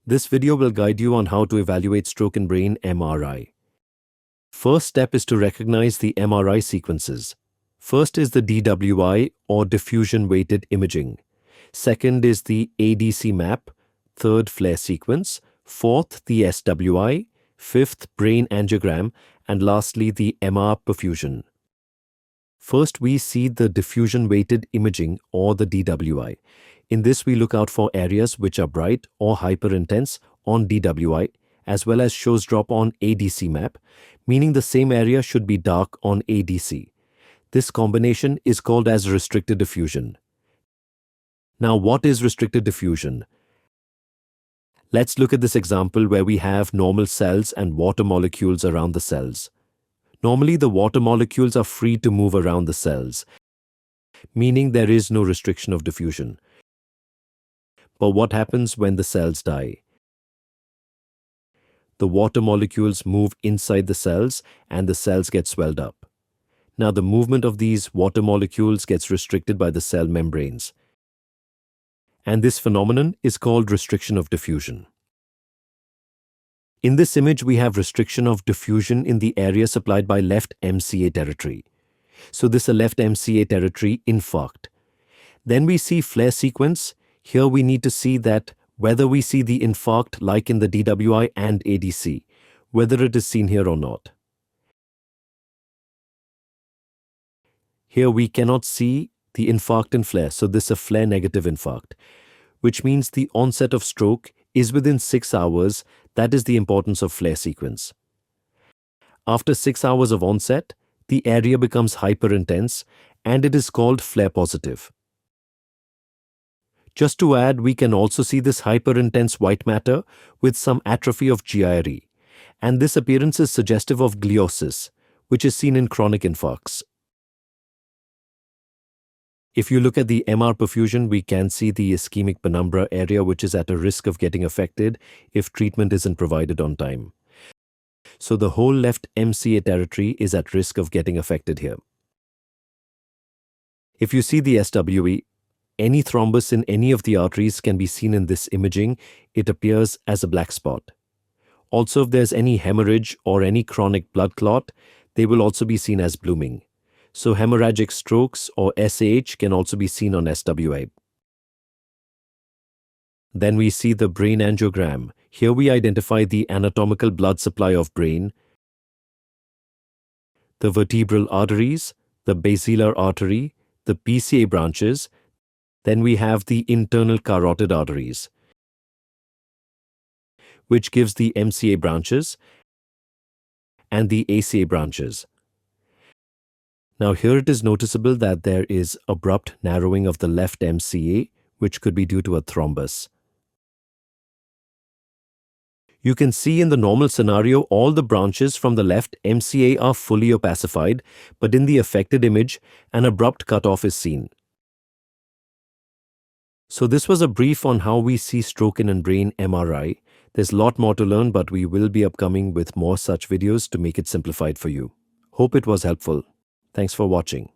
This video will guide you on how to evaluate stroke in brain MRI. First step is to recognize the MRI sequences. First is the DWI or diffusion weighted imaging. Second is the ADC map. Third, flare sequence. Fourth, the SWI. Fifth, brain angiogram. And lastly, the MR perfusion. First, we see the diffusion weighted imaging or the DWI. In this, we look out for areas which are bright or hyper-intense on DWI, as well as shows drop on ADC map, meaning the same area should be dark on ADC. This combination is called as restricted diffusion. Now, what is restricted diffusion? Let's look at this example where we have normal cells and water molecules around the cells. Normally, the water molecules are free to move around the cells, meaning there is no restriction of diffusion. But what happens when the cells die? The water molecules move inside the cells and the cells get swelled up. Now, the movement of these water molecules gets restricted by the cell membranes. And this phenomenon is called restriction of diffusion. In this image, we have restriction of diffusion in the area supplied by left MCA territory. So this is a left MCA territory infarct. Then we see flare sequence. Here we need to see that whether we see the infarct like in the DWI and ADC, whether it is seen here or not. Here we cannot see the infarct in flare, so this is a flare negative infarct, which means the onset of stroke is within 6 hours. That is the importance of flare sequence. After 6 hours of onset, the area becomes hyperintense and it is called flare positive. Just to add, we can also see this hyperintense white matter with some atrophy of gyre, and this appearance is suggestive of gliosis, which is seen in chronic infarcts. If you look at the MR perfusion, we can see the ischemic penumbra area which is at a risk of getting affected if treatment isn't provided on time. So the whole left MCA territory is at risk of getting affected here. If you see the SWE, any thrombus in any of the arteries can be seen in this imaging. It appears as a black spot. Also, if there's any hemorrhage or any chronic blood clot, they will also be seen as blooming. So hemorrhagic strokes or SAH can also be seen on SWA. Then we see the brain angiogram. Here we identify the anatomical blood supply of brain, the vertebral arteries, the basilar artery, the PCA branches. Then we have the internal carotid arteries, which gives the MCA branches and the ACA branches. Now here it is noticeable that there is abrupt narrowing of the left MCA, which could be due to a thrombus. You can see in the normal scenario all the branches from the left MCA are fully opacified, but in the affected image, an abrupt cutoff is seen. So this was a brief on how we see stroke in brain MRI. There's a lot more to learn, but we will be upcoming with more such videos to make it simplified for you. Hope it was helpful. Thanks for watching.